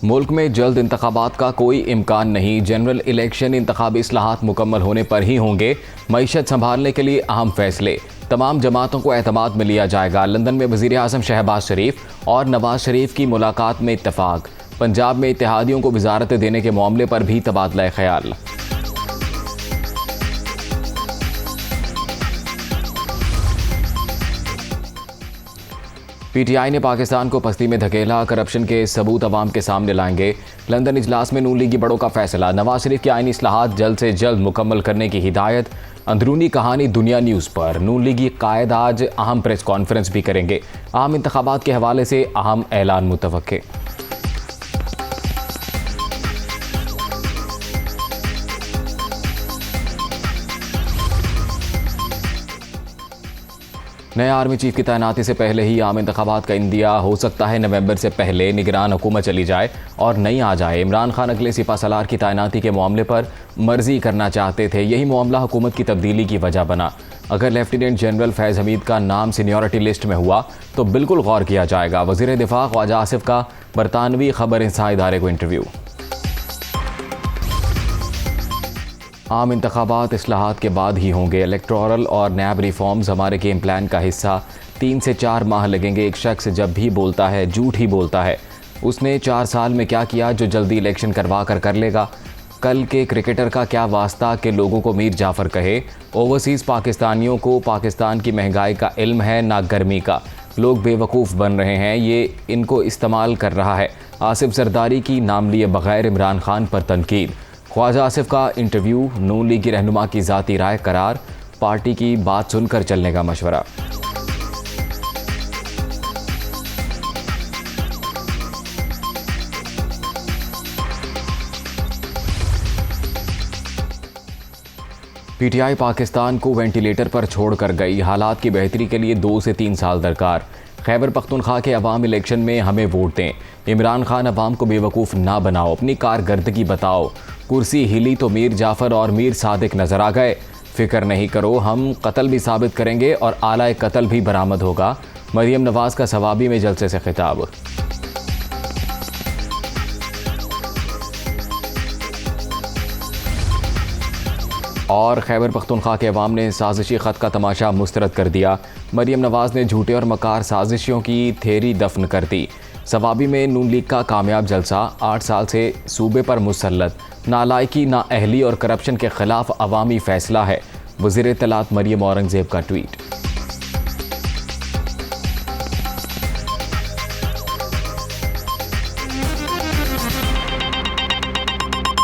मुल्क में जल्द इंतखाबात का कोई इम्कान नहीं। जनरल इलेक्शन इंतखाबी इस्लाहात मुकम्मल होने पर ही होंगे। मईशत संभालने के लिए अहम फैसले तमाम जमातों को एतमाद में लिया जाएगा। लंदन में वज़ीर आज़म शहबाज शरीफ और नवाज शरीफ की मुलाकात में इत्तफाक। पंजाब में इत्तेहादियों को वजारत देने के मामले पर भी तबादला ख्याल। पीटीआई ने पाकिस्तान को पस्ती में धकेला, करप्शन के सबूत अवाम के सामने लाएंगे। लंदन इजलास में नून लीगी बड़ों का फैसला। नवाज शरीफ के आईनी इस्लाहात जल्द से जल्द मुकम्मल करने की हिदायत। अंदरूनी कहानी दुनिया न्यूज़ पर। नून लीगी कायद आज अहम प्रेस कॉन्फ्रेंस भी करेंगे। आम इंतखाबात के हवाले से अहम ऐलान मुतवक्के। नए आर्मी चीफ की तैनाती से पहले ही आम इंतखाबात का इंदिया हो सकता है। नवंबर से पहले निगरान हुकूमत चली जाए और नई आ जाए। इमरान खान अगले सिपा सलार की तैनाती के मामले पर मर्जी करना चाहते थे। यही मामला हुकूमत की तब्दीली की वजह बना। अगर लेफ्टिनेंट जनरल फैज़ हमीद का नाम सीनियरिटी लिस्ट में हुआ तो बिल्कुल गौर किया जाएगा। वज़ीर दिफा ख्वाजा आसिफ का बरतानवी खबर इंसा इदारे को इंटरव्यू। आम इंतखाबात इस्लाहात के बाद ही होंगे। इलेक्टोरल और नैब रिफॉर्म्स हमारे गेम प्लान का हिस्सा। 3 से 4 माह लगेंगे। एक शख्स जब भी बोलता है झूठ ही बोलता है। उसने 4 साल में क्या किया जो जल्दी इलेक्शन करवा कर लेगा। कल के क्रिकेटर का क्या वास्ता कि लोगों को मीर जाफ़र कहे। ओवरसीज़ पाकिस्तानियों को पाकिस्तान की महंगाई का इल्म है ना गर्मी का। लोग बेवकूफ़ बन रहे हैं, ये इनको इस्तेमाल कर रहा है। आसिफ जरदारी की नाम लिए बगैर इमरान खान पर तनकीद। ख्वाजा आसिफ का इंटरव्यू। नून लीग की रहनुमा की ज़ाती राय करार। पार्टी की बात सुनकर चलने का मशवरा। पीटीआई पाकिस्तान को वेंटिलेटर पर छोड़कर गई। हालात की बेहतरी के लिए 2 से 3 साल दरकार। खैबर पख्तूनख्वा के अवाम इलेक्शन में हमें वोट दें। इमरान खान अवाम को बेवकूफ़ ना बनाओ, अपनी कारकर्दगी बताओ। कुर्सी हिली तो मीर जाफ़र और मीर सादिक नजर आ गए। फिक्र नहीं करो, हम कत्ल भी साबित करेंगे और आला कत्ल भी बरामद होगा। मरियम नवाज का सवाबी में जलसे से खिताब। और खैबर पख्तूनख्वा के अवाम ने साजिशी ख़त का तमाशा मुस्तरद कर दिया। मरियम नवाज ने झूठे और मकार साजिशों की थेरी दफन कर दी। सवाबी में नून लीग का कामयाब जलसा। 8 साल से सूबे पर मुसल्लत। नालायकी, नाअहली और करप्शन के खिलाफ अवामी फैसला है। वज़ीर इत्तलात मरियम औरंगज़ेब का ट्वीट।